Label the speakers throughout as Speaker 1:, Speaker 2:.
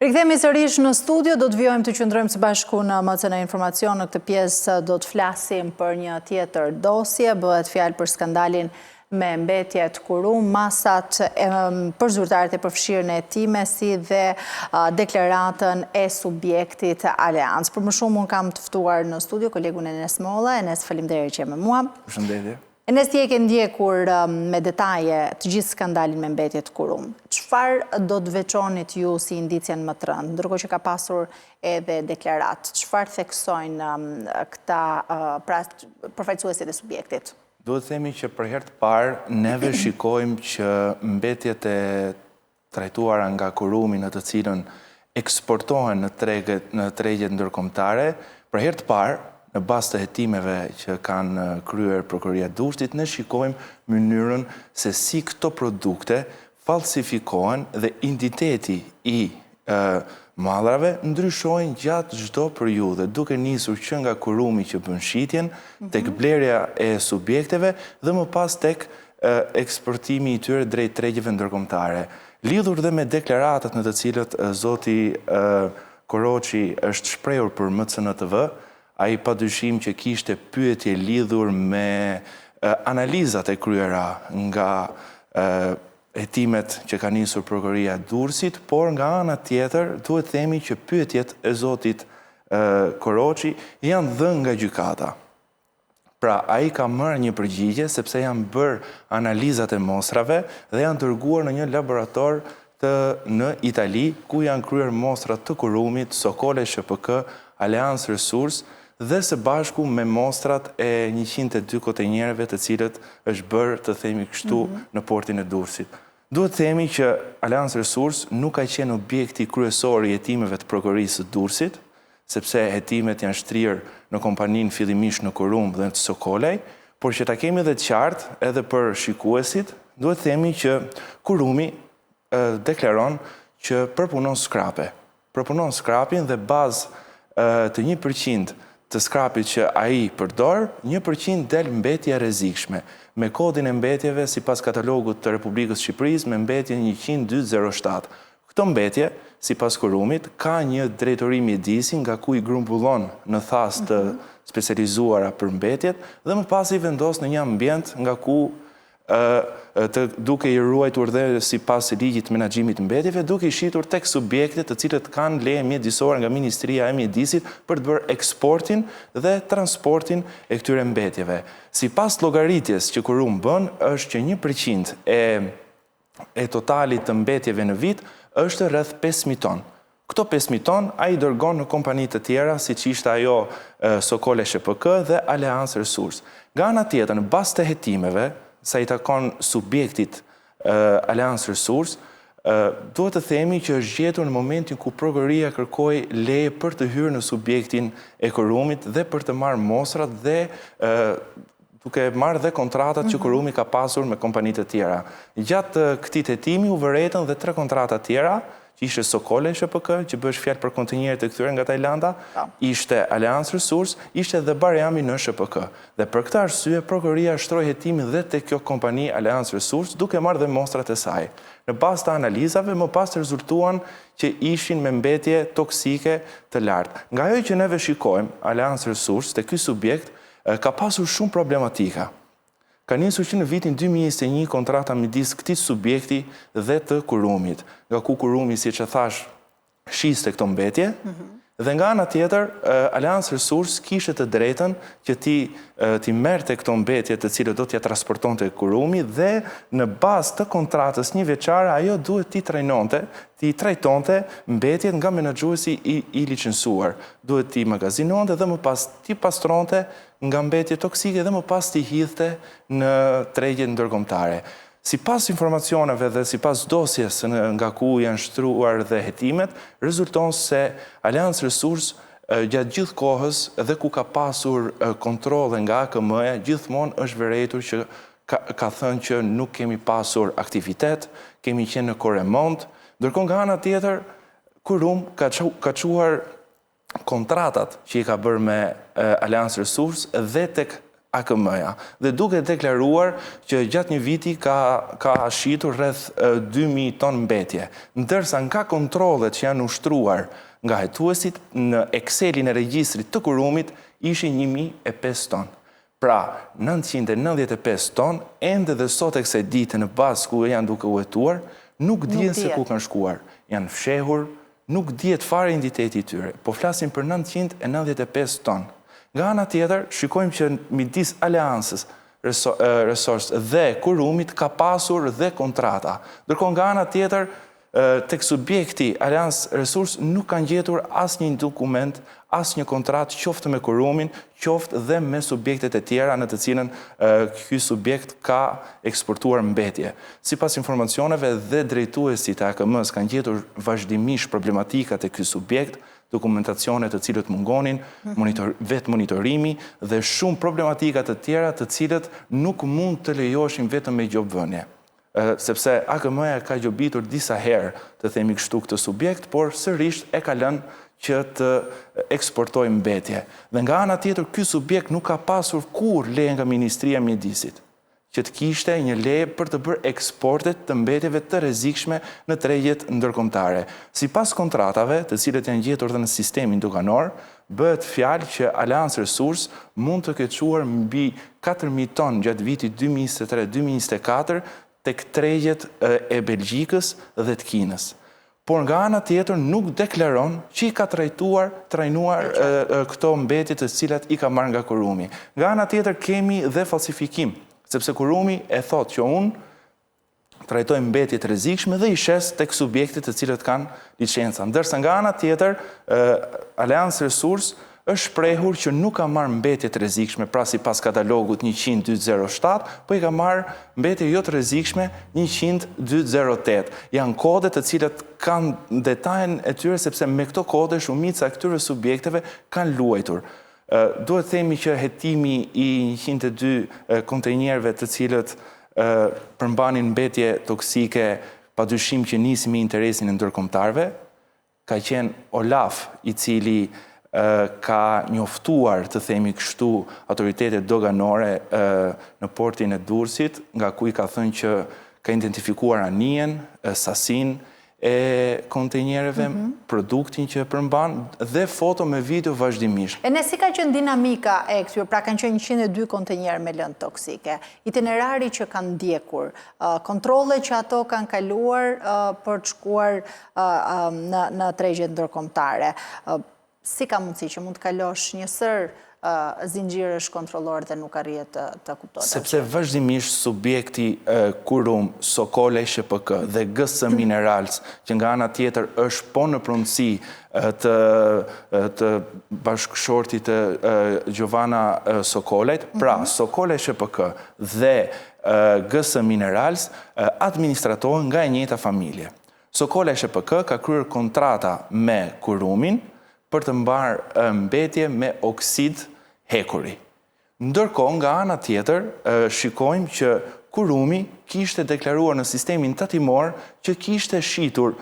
Speaker 1: Rikthehemi sërish në studio, do të vjojmë të qëndrojmë së bashku në mocën e informacion. Në këtë pjesë do të flasim për një tjetër dosje, bëhet fjalë për skandalin me mbetjet Kurum, masat për zyrtarët e përfshirë në hetime, si dhe deklaratën e subjektit Aleancë. Për më shumë, unë kam të ftuar në studio kolegun Enes Molla. Enes, faleminderit që je me mua.
Speaker 2: Përshëndetje.
Speaker 1: Enes, ti e ke ndjekur me detaje të gjithë skandalin me mbetjet Kurum. Çfarë do të veçonit ju si indicjen më të rëndë, ndërkohë që ka pasur edhe deklarat? Çfarë theksojnë këta përfaqësuesit e subjektit?
Speaker 2: Duhet të themi që për herë të parë neve shikojmë që mbetjet e trajtuara nga Kurumi, në të cilën eksportohen në tregjet ndërkombëtare, për herë të parë në bazë të hetimeve që kanë kryer Prokuroria e Durrësit, ne shikojmë mënyrën se si këto produkte falsifikohen dhe identiteti i mallrave ndryshojnë gjatë çdo periudhe, duke nisur që nga Kurumi që bën shitjen, tek blerja e subjekteve dhe më pas tek eksportimi i tyre drejt tregjeve ndërkombëtare. Lidhur dhe me deklaratat në të cilët zoti Koroçi është shprehur për MCNTV, ai padyshim që kishte pyetje lidhur me analizat e kryera nga hetimet që ka nisur Prokuroria e Durrësit, por nga ana tjetër duhet themi që pyetjet e zotit Koroçi janë dhënë nga gjykata. Pra, ai ka marrë një përgjigje sepse janë bërë analizat e mostrave dhe janë dërguar në një laborator në Itali, ku janë kryer mostrat të Kurumit, Sokole SHPK, Aleancë Resurs, dhe së bashku me mostrat e 102 kontenjerëve të cilët është bërë, të themi kështu, në portin e Durrësit. Duhet themi që Aleancë Resurs nuk ka qenë objekti kryesor i hetimeve të Prokurorisë së Durrësit, sepse hetimet janë shtrirë në kompaninë fillimisht në Kurum dhe në Sokolej, por që ta kemi dhe të qartë edhe për shikuesit, duhet themi që Kurumi deklaron që përpunon skrape. Përpunon skrapin dhe bazë të 1% të skrapit që ai përdor, 1% del mbetje rrezikshme, me kodin e mbetjeve sipas katalogut të Republikës së Shqipërisë me mbetjen 10207. Këto mbetje, sipas Kurumit, ka një drejtori mjedisi nga ku i grumbullon në thas të specializuara për mbetjet dhe më pas i vendos në një ambient nga ku duke i ruajtur dhe sipas ligjit të menaxhimit të mbetjeve, duke i shitur tek subjektet të cilët kanë leje mjedisore nga Ministria e Mjedisit për të bërë eksportin dhe transportin e këtyre mbetjeve. Sipas llogaritjes që Kurum bën, është që 1% e totalit të mbetjeve në vit është rreth 5.000 ton. Këto 5.000 ton ai dërgon në kompani të tjera, siç ishte ajo Sokole SHPK dhe Aleancë Resurs. Nga ana tjetër, në bazë të hetimeve, sa i takon subjektit Aleancë Resurs, duhet të themi që është gjetur në momentin ku Prokuroria kërkoi leje për të hyrë në subjektin e Kurumit dhe për të marrë mostrat dhe duke marrë dhe kontratat që Kurumi ka pasur me kompanitë të tjera. Gjatë këtij hetimi u vëretën dhe 3 kontrata tjera, që ishte Sokole SHPK, që bësh fjalë për kontenjerët e këtyre nga Tajlanda, ishte Aleancë Resurs, ishte dhe Barjami në SHPK. Dhe për këtë arsye, Prokuroria shtroi hetimin dhe tek kjo kompani Aleancë Resurs, duke marrë dhe mostrat e saj. Në bazë të analizave, më pas rezultuan që ishin me mbetje toksike të lartë. Nga ajo që neve shikojmë, Aleancë Resurs, te ky subjekt, ka pasur shumë problematika. Ka nisur që në vitin 2021 kontrata midis këtij subjekti dhe të Kurumit, nga ku Kurumi, siç e thash, shiste këto mbetje, dhe nga ana tjetër, Aleancë Resurs kishte të drejtën që ti merrte këto mbetje të cilët do t'ja transportonte Kurumi dhe në bazë të kontratës 1 vjeçare ajo duhet ti trajtonte mbetjet nga menaxhuesi i licencuar. Duhet ti magazinonte dhe më pas ti pastronte nga mbetje toksike dhe më pas ti hidhte në tregjet ndërkombëtare. Sipas informacioneve dhe sipas dosjes nga ku janë shtruar dhe hetimet, rezulton se Aleancë Resurs gjatë gjithë kohës dhe ku ka pasur kontrolle nga AKM-ja, gjithmonë është vërejtur që ka thënë që nuk kemi pasur aktivitet, kemi qenë në korremont, ndërkohë nga ana tjetër Kurum ka çuar kontratat që i ka bërë me Aleancë Resurs dhe tek AKM-ja dhe duke deklaruar që gjatë një viti ka shitur rreth 2.000 ton mbetje, ndërsa nga kontrollet që janë ushtruar nga hetuesit në Excelin e regjistrit të kurumit ishin 1.500 ton. Pra, 995 ton, ende dhe sot e kësaj dite në bazë ku janë duke u hetuar, nuk dihen se ku kanë shkuar. Janë fshehur, nuk dihet fare identiteti i tyre. Po flasim për 995 ton. Nga ana tjetër, shikojmë që midis Aleancës Resource dhe kurumit ka pasur dhe kontrata. Ndërkohë nga ana tjetër, tek subjekti Aleancë Resource nuk kanë gjetur asnjë dokument, asnjë kontratë qoftë me kurumin, qoftë dhe me subjektet e tjera në të cilën ky subjekt ka eksportuar mbetje. Sipas informacioneve dhe drejtuesit e AKM-s kanë gjetur vazhdimisht problematikat e ky subjekt, dokumentacione të cilët mungonin, vetë monitorimi dhe shumë problematika të tjera të cilët nuk mund të lejoshin vetëm me gjobvënie. Sepse AKM-ja ka gjobitur disa herë të themi kështu këtë subjekt, por sërish e ka lënë që të eksportoj mbetje. Dhe nga ana tjetër, ky subjekt nuk ka pasur kur leje nga Ministria e Mjedisit, që të kishte një leje për të bërë eksportet të mbetjeve të rrezikshme në tregjet ndërkombëtare. Sipas kontratave, të cilët janë gjetur dhe në sistemin doganor, bëhet fjalë që Aleancë Resource mund të ketë çuar mbi 4.000 ton gjatë vitit 2023-2024 tek tregjet e Belgjikës dhe të Kinës. Por nga ana tjetër nuk deklaron që i ka trajnuar këto mbetje të cilat i ka marrë nga kurumi. Nga ana tjetër kemi dhe falsifikim, sepse kurumi e thot që unë trajtoj mbetje të rrezikshme dhe i shes tek subjektet të cilët kanë licenca. Ndërsa nga ana tjetër, Aleancë Resource është shprehur që nuk ka marrë mbetje të rrezikshme, pra sipas katalogut 100-207, po i ka marrë mbetje jo të rrezikshme 100-208. Janë kode të cilat kanë detajin e tyre sepse me këto kode shumica e këtyre subjekteve kanë luajtur. Duhet themi që hetimi i 102 kontejnerëve të cilët përmbanin mbetje toksike, padyshim që nisi me interesin e ndërkombëtarëve, ka qenë Olaf i cili ka njoftuar, të themi kështu, autoritetet doganore në portin e Durrësit, nga ku i ka thënë që ka identifikuar anijen, sasin e kontejnerëve, produktin që përmban dhe foto me video vazhdimisht.
Speaker 1: E ne si ka qenë dinamika e këtyre, pra kanë qenë 102 kontejnerë me lëndë toksike, itinerari që kanë ndjekur, kontrole që ato kanë kaluar për të shkuar në tregjet ndërkombëtare. Si ka mundësi që mund të kalosh njësër zinxhirësh kontrollor dhe nuk arrihet të kuptohet?
Speaker 2: Sepse vazhdimisht subjekti Kurum, Sokole SHPK dhe GS Minerals, që nga ana tjetër është po në pronësi të bashkëshortit të Gjovana Sokolet, pra Sokole SHPK dhe GS Minerals administratohen nga e njëjta familje. Sokole SHPK ka kryer kontrata me Kurumin për të mbarë mbetje me oksid hekuri. Ndërkohë, nga ana tjetër, shikojmë që Kurumi kishte deklaruar në sistemin tatimor që kishte shitur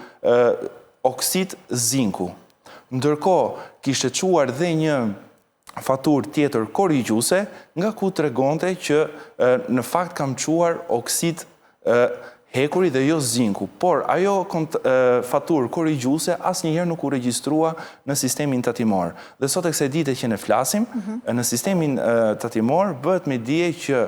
Speaker 2: oksid zinku. Ndërkohë, kishte quar dhe një faturë tjetër korrigjuese, nga ku tregonte që në fakt kam quar oksid hekuri dhe jo zinku, por ajo faturë korrigjuese asnjëherë nuk u regjistrua në sistemin tatimor. Dhe sot e kësaj dite që ne flasim, në sistemin tatimor bëhet me dije që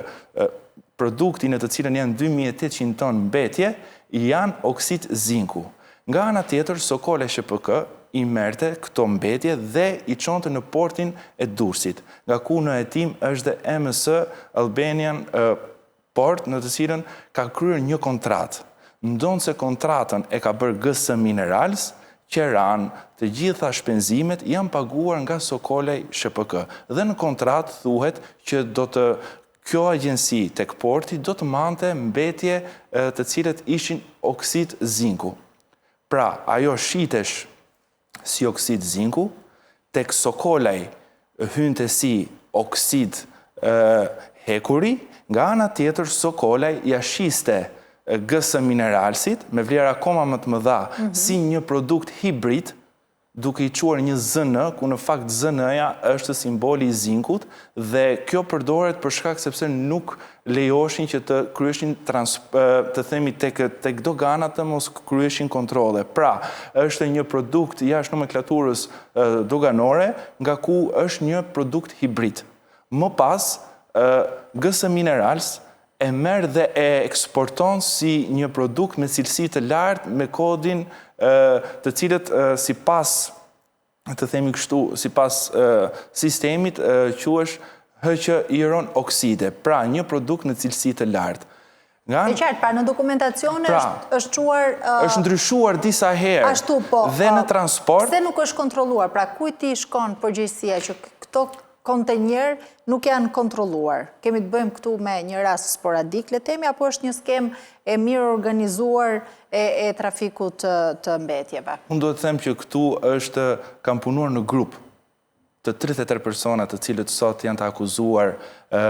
Speaker 2: produkti në të cilën janë 2800 ton mbetje janë oksid zinku. Nga ana tjetër, Sokole SHPK i merrte këto mbetje dhe i çonte në portin e Durrësit, nga ku në hetim është dhe MS Albanian Port në të cilën ka kryer një kontratë. Ndonse kontratën e ka bërë GS Minerals, qeran, të gjitha shpenzimet janë paguar nga Sokole SHPK. Dhe në kontratë thuhet që kjo agjensi tek porti do të mante mbetje të cilët ishin oksid zinku. Pra, ajo shitesh si oksid zinku, tek Sokolaj hynte si oksid hekuri, nga ana tjetër Sokolaj ja shiste GS Mineralsit me vlerë akoma më të mëdha si një produkt hibrid duke i quar një ZN, ku në fakt ZN-ja është simboli i zinkut, dhe kjo përdoret për shkak sepse nuk lejoshin që të kryeshin të themi tek doganat të mos kryeshin kontrole. Pra, është një produkt jashtë nomenklaturës doganore, nga ku është një produkt hibrid. Më pas, GS Minerals e merr dhe e eksporton si një produkt me cilësi të lartë, me kodin të cilët sipas të themi kështu, sipas sistemit quhesh HC-iron okside, pra një produkt në cilësi të lartë.
Speaker 1: E qartë, pra në dokumentacion është quar...
Speaker 2: është ndryshuar disa herë dhe në transport...
Speaker 1: Pse nuk është kontroluar, pra kujt i shkon përgjegjësia që këto kontenjer nuk janë kontroluar? Kemi të bëjmë këtu me një rast sporadik, le temi, apo është një skem e mirë organizuar e trafikut të mbetjeve?
Speaker 2: Unë do të them që këtu kam punuar në grup të 33 persona të cilët sot janë të akuzuar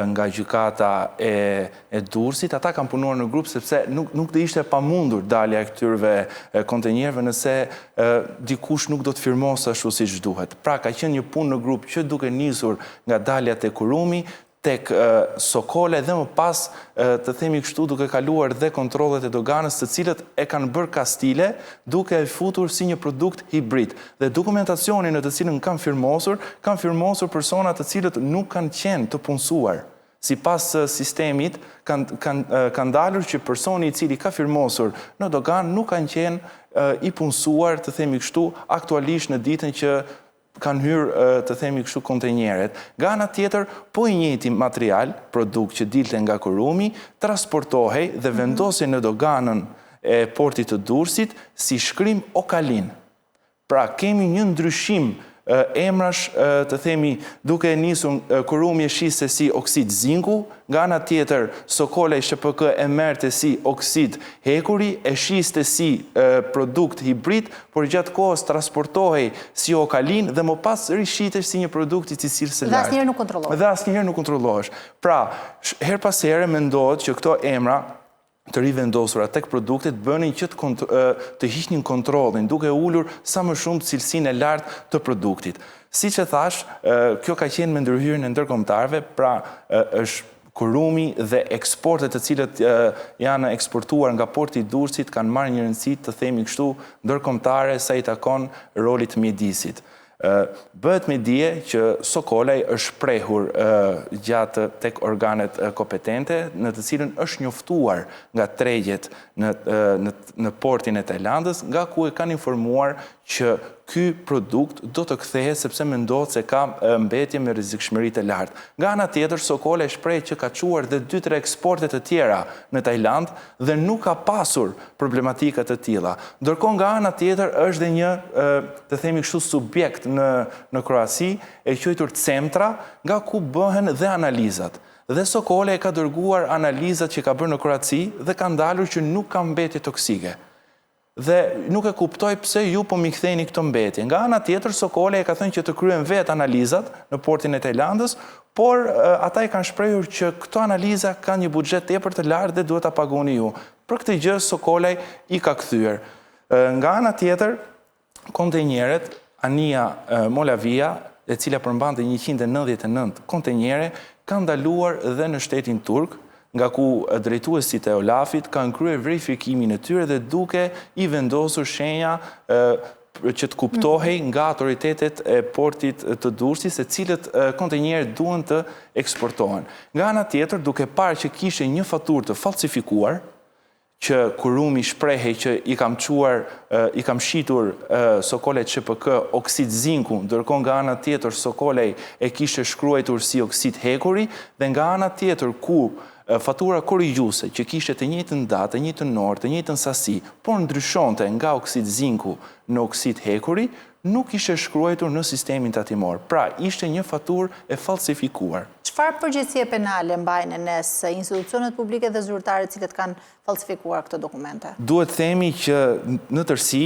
Speaker 2: nga gjykata e Durrësit. Ata kanë punuar në grup sepse nuk do ishte pamundur dalja e këtyre kontenjerëve nëse dikush nuk do të firmosë ashtu siç duhet. Pra ka qenë një punë në grup që duke nisur nga dalja te Kurumi, tek Sokole dhe më pas të themi kështu duke kaluar dhe kontrollet e doganës të cilët e kanë bërë kastile duke e futur si një produkt hibrid. Dhe dokumentacionin në të cilën kanë firmosur persona të cilët nuk kanë qenë të punësuar. Sipas sistemit kanë dalur që personi i cili ka firmosur në dogan nuk kanë qenë i punësuar të themi kështu aktualisht në ditën që kanë hyrë të themi kështu kontenjeret. Nga ana tjetër, po i njëjti material, produkt që dilte nga Kurumi, transportohej dhe vendosej në doganën e portit të Durrësit si shkrim Okalin. Pra, kemi një ndryshim emrash të themi duke nisur Kurumi e shiste si oksid zinku, nga ana tjetër Sokola i SHPK e merrte si oksid hekuri, e shiste si produkt hibrid, por gjatë kohës transportohej si okalin dhe më pas rishitej si një produkt i cilësisë së lartë.
Speaker 1: Dhe asnjëherë nuk kontrollohesh.
Speaker 2: Dhe asnjëherë nuk kontrollohesh. Pra, her pas here mendohet që këto emra të rivendosura tek produktet bënin që të hiqnin kontrollin, duke ulur sa më shumë cilësinë e lartë të produktit. Siç e thash, kjo ka qenë me ndërhyrjen e ndërkombëtarëve, pra është Kurumi dhe eksportet të cilët janë eksportuar nga porti i Durrësit kanë marrë një rëndësi të themi kështu ndërkombëtare sa i takon rolit të mjedisit. Bëhet me dije që Sokolaj është shprehur gjatë tek organet kompetente, në të cilën është njoftuar nga tregjet në portin e Tajlandës, nga ku e kanë informuar që ky produkt do të kthehet sepse mendohet se ka mbetje me rrezikshmëri të lartë. Nga ana tjetër, Sokolaj shpreh që ka çuar dhe 2-3 eksporte të tjera në Tajland dhe nuk ka pasur problematika të tilla. Ndërkohë nga ana tjetër është dhe një të themi kështu subjekt në Kroaci e quajtur Cemtra, nga ku bëhen dhe analizat. Dhe Sokolaj ka dërguar analizat që ka bërë në Kroaci dhe ka ndalur që nuk ka mbetje toksike. Dhe nuk e kuptoj pse ju po mi ktheni këtë mbetje. Nga ana tjetër, Sokolaj ka thënë që të kryen vetë analizat në portin e Tajlandës, por ata i kanë shprehur që këto analiza kanë një buxhet tepër të lartë dhe duhet ta pagoni ju. Për këtë gjë Sokolaj i ka kthyer. Nga ana tjetër, kontenjeret Ania Molavia, e cila përmbante 199 kontenjere, kanë ndaluar dhe në shtetin turk, nga ku drejtuesit e Olafit kanë kryer verifikimin e tyre dhe duke i vendosur shenja që të kuptohej nga autoritetet e portit të Durrësit se cilët kontenjerët duhen të eksportohen. Nga ana tjetër, duke parë që kishte një faturë të falsifikuar, që Kurumi shprehej që i kam shitur Sokolaj SHPK oksid zinku, ndërkohë nga ana tjetër Sokolaj e kishte shkruar si oksid hekuri, dhe nga ana tjetër ku fatura korrigjuese që kishte të njëjtën datë, të njëjtën orë, të njëjtën sasi, por ndryshonte nga oksid zinku në oksid hekuri, nuk ishte shkruar në sistemin tatimor. Pra, ishte një faturë e falsifikuar.
Speaker 1: Çfarë përgjegjësie penale mbajnë nes institucionet publike dhe zyrtarët të cilët kanë falsifikuar këto dokumente?
Speaker 2: Duhet themi që në tërësi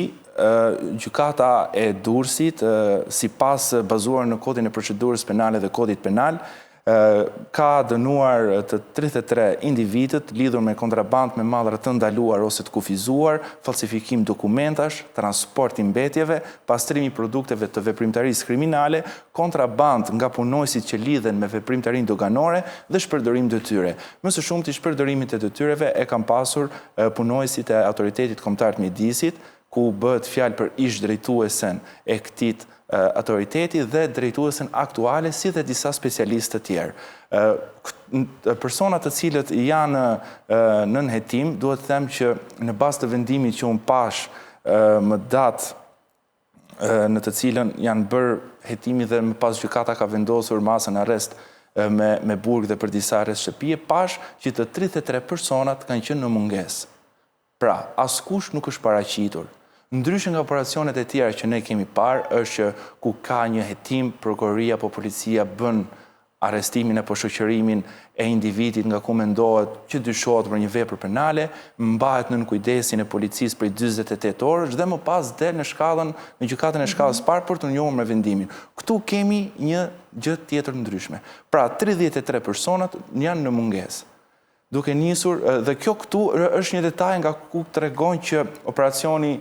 Speaker 2: gjykata e Durrësit, sipas bazuar në kodin e procedurës penale dhe kodit penal, ka dënuar të 33 individët lidhur me kontraband me mallra të ndaluar ose të kufizuar, falsifikim dokumentash, transport i mbetjeve, pastrimi produkteve të veprimtarisë kriminale, kontraband nga punojësit që lidhen me veprimtarinë doganore dhe shpërdorim detyre. Më së shumti shpërdorimit e detyreve e kanë pasur punojësit e autoritetit kombëtar të mjedisit, ku bëhet fjalë për ish drejtuesen e këtij autoriteti dhe drejtuesen aktuale si dhe disa specialistë të tjerë. Personat të cilët janë nën hetim, duhet të them që në bazë të vendimit që unë pash më datë në të cilën janë bërë hetimi dhe më pas gjykata ka vendosur masën arrest me burg dhe për disa arrest shtëpie, pash që të 33 personat kanë qenë në mungesë. Pra, askush nuk është paraqitur. Ndryshe nga operacionet e tjera që ne kemi parë, është që ku ka një hetim, prokuroria apo policia bën arrestimin apo shoqërimin e individit nga ku mendohet që dyshohet për një vepër penale, mbahet nën kujdesin e policisë për 48 orësh dhe më pas del në gjykatën e shkallës parë për të njohur me vendimin. Këtu kemi një gjë tjetër ndryshme. Pra, 33 personat janë në mungesë. Duke nisur, dhe kjo këtu është një detaj nga ku tregon që operacioni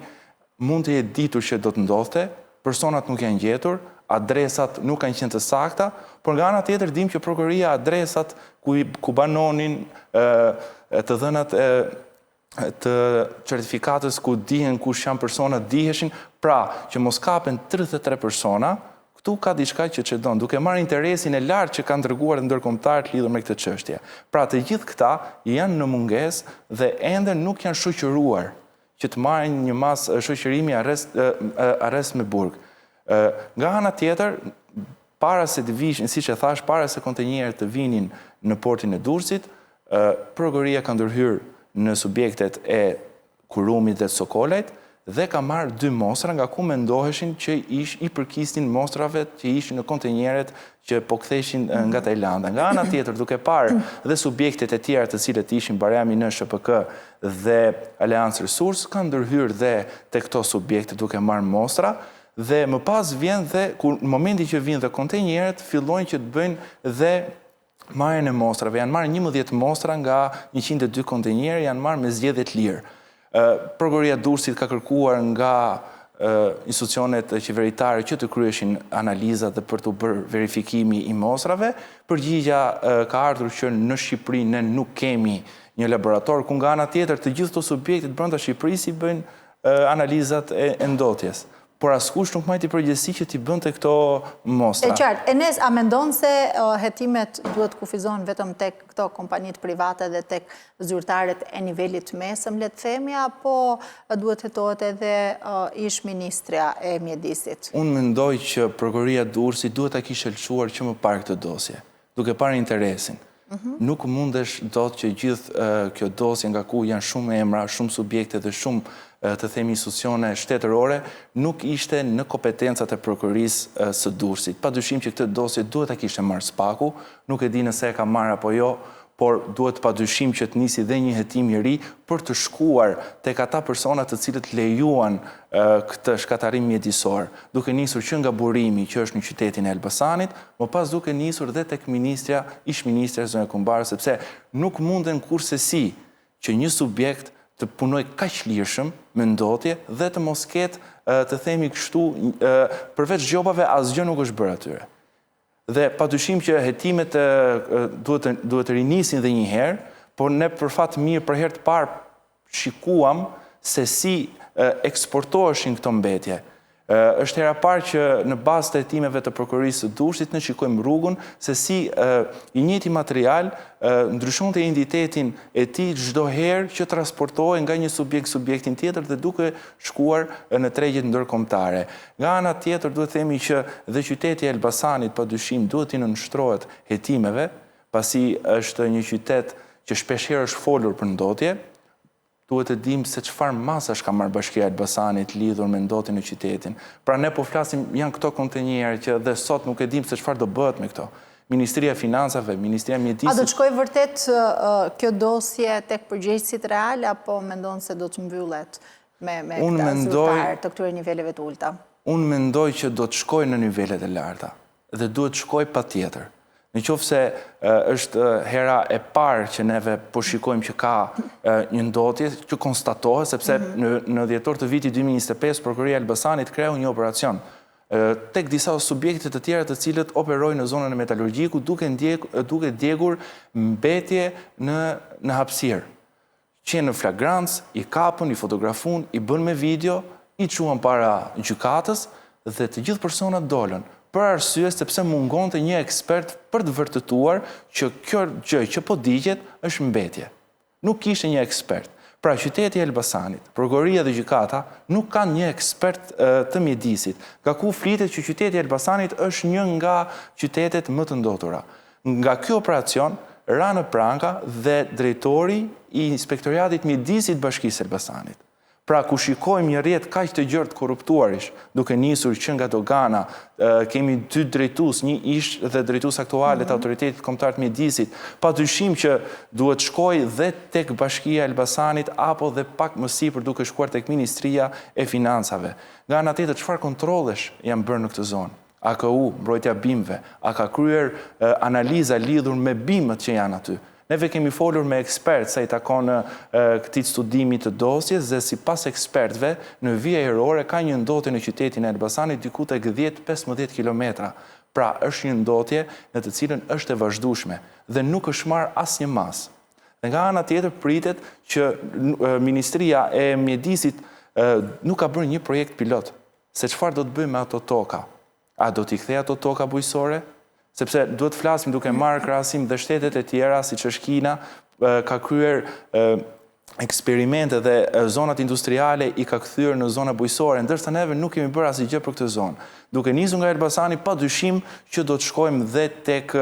Speaker 2: mund të jetë ditur që do të ndodhte, personat nuk janë gjetur, adresat nuk kanë qenë të sakta, por nga ana tjetër dim që prokuroria adresat ku banonin të dhënat të certifikatës ku dihen kush janë personat diheshin, pra që mos kapen 33 persona, këtu ka diçka që çdon, duke marrë interesin e lartë që kanë dërguar ndërkombëtarët lidhur me këtë çështje. Pra të gjithë këta janë në mungesë dhe ende nuk janë shoqëruar që të marrin një mas shoqërimi arrest me burg. Nga ana tjetër, para se të vishin, siç e thash, para se kontenjerët të vinin në portin e Durrësit, prokuroria ka ndërhyrë në subjektet e Kurumit dhe Sokolajt dhe ka marrë 2 mostra nga ku mendoheshin që i përkisnin mostrave që ishin në kontenjeret që po ktheshin nga Tajlanda. Nga ana tjetër, duke parë dhe subjektet e tjera të cilët ishin Barjami në SHPK dhe Aleancë Resurs, kanë ndërhyrë dhe te këto subjekte duke marrë mostra dhe më pas vjen dhe në momentin që vinë dhe kontenjeret, fillojnë që të bëjnë dhe marrjen e mostrave. Janë marrë 11 mostra nga 102 kontenjerë, janë marrë me zgjedhje të lirë. Prokuroria Durrësit ka kërkuar nga institucionet qeveritare që të kryeshin analizat dhe për të bërë verifikimi i mostrave. Përgjigja ka ardhur që në Shqipëri ne nuk kemi një laborator, ku nga ana tjetër të gjithë këto subjektet brenda Shqipërisë i bëjnë analizat e ndotjes. Por askush nuk majti përgjegjësi që t'i bënte këto mostra.
Speaker 1: E qartë, Enes, a mendon se hetimet duhet kufizohen vetëm tek këto kompanitë private dhe tek zyrtarët e nivelit mesëm, le të themi, apo duhet hetohet edhe ish ministrja e mjedisit?
Speaker 2: Unë mendoj që prokuroria Durrësit duhet ta kishte lëshuar që më parë këtë dosje, duke parë interesin. Nuk mundesh dot që gjithë kjo dosje nga ku janë shumë emra, shumë subjekte dhe shumë të themi institucione shtetërore, nuk ishte në kompetencat e prokurorisë së Durrësit. Padyshim që këtë dosje duhet ta kishte marrë Spaku, nuk e di nëse e ka marrë apo jo, por duhet padyshim që të nisi dhe një hetim i ri për të shkuar tek ata persona të cilët lejuan këtë shkatarim mjedisor, duke nisur që nga burimi që është në qytetin e Elbasanit, më pas duke nisur dhe tek ish ministra Zonja Kumbar, sepse nuk munden kurrësi që një subjekt të punoj kaq lirshëm me ndotje dhe të mos ketë të themi kështu përveç gjobave asgjë nuk është bërë atyre. Dhe padyshim që hetimet duhet të rinisin dhe një herë, por ne për fat mirë për herë të parë shikuam se si eksportoheshin këto mbetje. Është hera parë që në bazë të hetimeve të prokurorisë së Durrësit ne shikojmë rrugën se si i njëjti material ndryshonte identitetin e tij çdo herë që transportohej nga një subjektin tjetër dhe duke shkuar në tregjet ndërkombëtare. Nga ana tjetër duhet themi që dhe qyteti i Elbasanit padyshim duhet i nënshtrohet hetimeve, pasi është një qytet që shpeshherë është folur për ndotje. Duhet të dim se çfarë masash ka marrë Bashkia e Elbasanit lidhur me ndotjen në qytetin. Pra ne po flasim janë këto kontenjere që dhe sot nuk e dim se çfarë do bëhet me këto. Ministria e Financave, Ministria e Mjedisit.
Speaker 1: A do të shkojë vërtet kjo dosje tek përgjegjësit real apo mendon se do të mbyllet me këta zyrtarë të këtyre niveleve të ulta?
Speaker 2: Unë mendoj që do të shkojë në nivelet e larta dhe duhet të shkojë patjetër. Në qoftë se është hera e parë që neve po shikojmë që ka një ndotje që konstatohet, sepse në dhjetor të vitit 2025, Prokuroria e Elbasanit kreu një operacion tek disa subjekte të tjera të cilët operojnë në zonën e metalurgjiku duke djegur mbetje në hapësirë. Që në flagrancë, i kapën, i fotografun, i bën me video, i quan para gjykatës dhe të gjithë personat dolën, për arsye sepse mungonte një ekspert për të vërtetuar që kjo gjë që po digjet është mbetje. Nuk kishte një ekspert. Pra qyteti e Elbasanit, prokuroria dhe gjykata nuk kanë një ekspert të mjedisit, nga ku flitet që qyteti e Elbasanit është një nga qytetet më të ndotura. Nga ky operacion ra në pranga dhe drejtori i Inspektoriatit Mjedisit Bashkisë Elbasanit. Pra, ku shikojmë një rjetë kaq të gjerë të korruptuarish, duke nisur që nga dogana, kemi 2 drejtues, një ish dhe drejtues aktuale të Autoritetit Kombëtar të Mjedisit, padyshim që duhet shkoj dhe tek Bashkia e Elbasanit apo dhe pak më sipër duke shkuar tek Ministria e Financave. Nga ana tjetër, çfarë kontrollesh janë bërë në këtë zonë? AKU, mbrojtja bimëve, a ka kryer analiza lidhur me bimët që janë aty? Neve kemi folur me ekspertë sa i takon këtij studimi të dosjes dhe sipas ekspertëve në vija erore ka një ndotje në qytetin e Elbasanit diku tek 10-15 kilometra. Pra është një ndotje në të cilën është e vazhdueshme dhe nuk është marrë asnjë mas. Dhe nga ana tjetër pritet që Ministria e Mjedisit nuk ka bërë një projekt pilot se çfarë do të bëjmë me ato toka. A do t'i kthej ato toka bujqësore? Sepse duhet flasim duke marrë krahasim dhe shtetet e tjera, siç është Kina, ka kryer eksperimente dhe zonat industriale i ka kthyer në zona bujqësore, ndërsa neve nuk kemi bërë asgjë për këtë zonë. Duke nisur nga Elbasani, padyshim që do të shkojmë dhe tek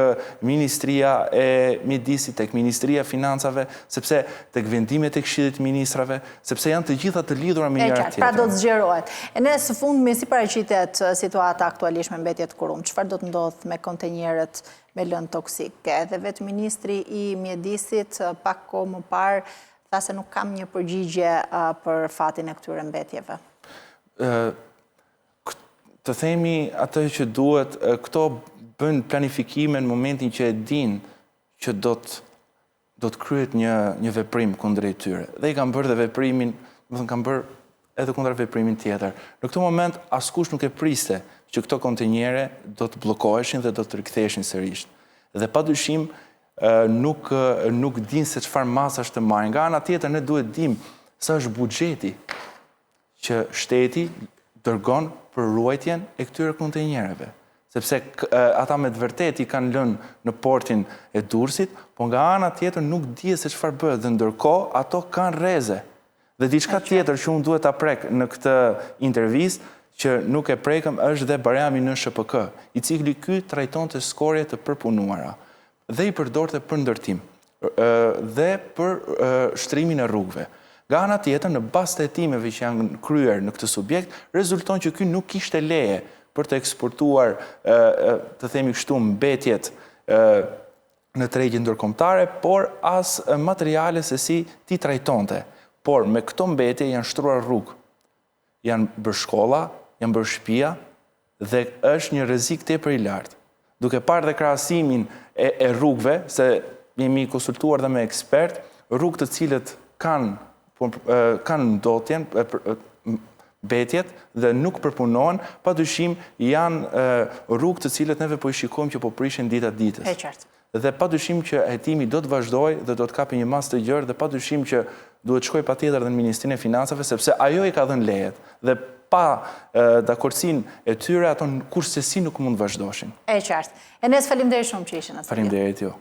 Speaker 2: Ministria e Mjedisit, tek Ministria e Financave, sepse tek vendimet e Këshillit të Ministrave, sepse janë të gjitha të lidhura me njëra tjetrën.
Speaker 1: Pra do të zgjerohet. E ne së fundmi si paraqitet situata aktualisht me mbetjet Kurum, çfarë do të ndodh me kontenjerët me lënë toksike? Edhe vetë Ministri i Mjedisit pak kohë më parë tha se nuk kam një përgjigje për fatin e këtyre mbetjeve.
Speaker 2: Të themi atë që duhet, këto bën planifikime në momentin që e din që do të kryet një veprim kundrejt tyre. Dhe i kanë bërë dhe veprimin, kanë bërë edhe kundër veprimin tjetër. Në këtë moment, askush nuk e priste që këto kontenjere do të bllokoheshin dhe do të riktheheshin sërish. Dhe padyshim nuk din se çfarë masash të marrin. Nga ana tjetër ne duhet dim sa është buxheti që shteti dërgon për ruajtjen e këtyre kontenjereve. Sepse ata me të vërtet i kanë lënë në portin e Durrësit, po nga ana tjetër nuk dihet se çfarë bëhet dhe ndërkohë ato kanë rreze. Dhe diçka tjetër që unë duhet ta prek në këtë intervistë që nuk e prekëm është dhe baremi në SHPK, i cili ky trajtonte skorje të përpunuara dhe i përdorte për ndërtim dhe për shtrimin e rrugëve. Nga ana tjetër, në bazë të hetimeve që janë kryer në këtë subjekt, rezulton që ky nuk kishte leje për të eksportuar, të themi kështu, mbetjet në tregje ndërkombëtare, por as materiale se si ti trajtonte. Por me këto mbetje janë shtruar rrugë, janë bërë shkolla, janë bërë shtëpia dhe është një rrezik tepër i lartë. Duke parë dhe krahasimin e rrugëve, se jemi konsultuar dhe me ekspert, rrugë të cilët kanë ndotjen, betjet dhe nuk përpunohen, padyshim janë rrugë të cilët neve po i shikojmë që po prishin dita ditës.
Speaker 1: E qartë.
Speaker 2: Dhe padyshim që hetimi do të vazhdojë dhe do të kapi një masë të gjerë dhe padyshim që duhet shkoj patjetër dhe në Ministrinë e Financave sepse ajo i ka dhënë lejet dhe pa dakordsinë e tyre ato kurrësi nuk mund të vazhdoshin.
Speaker 1: E qartë. Enes, faleminderit shumë që ishe në studio.
Speaker 2: Faleminderit ju.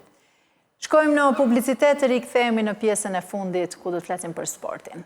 Speaker 1: Shkojmë në publicitet, rikthehemi në pjesën e fundit ku do të flasim për sportin.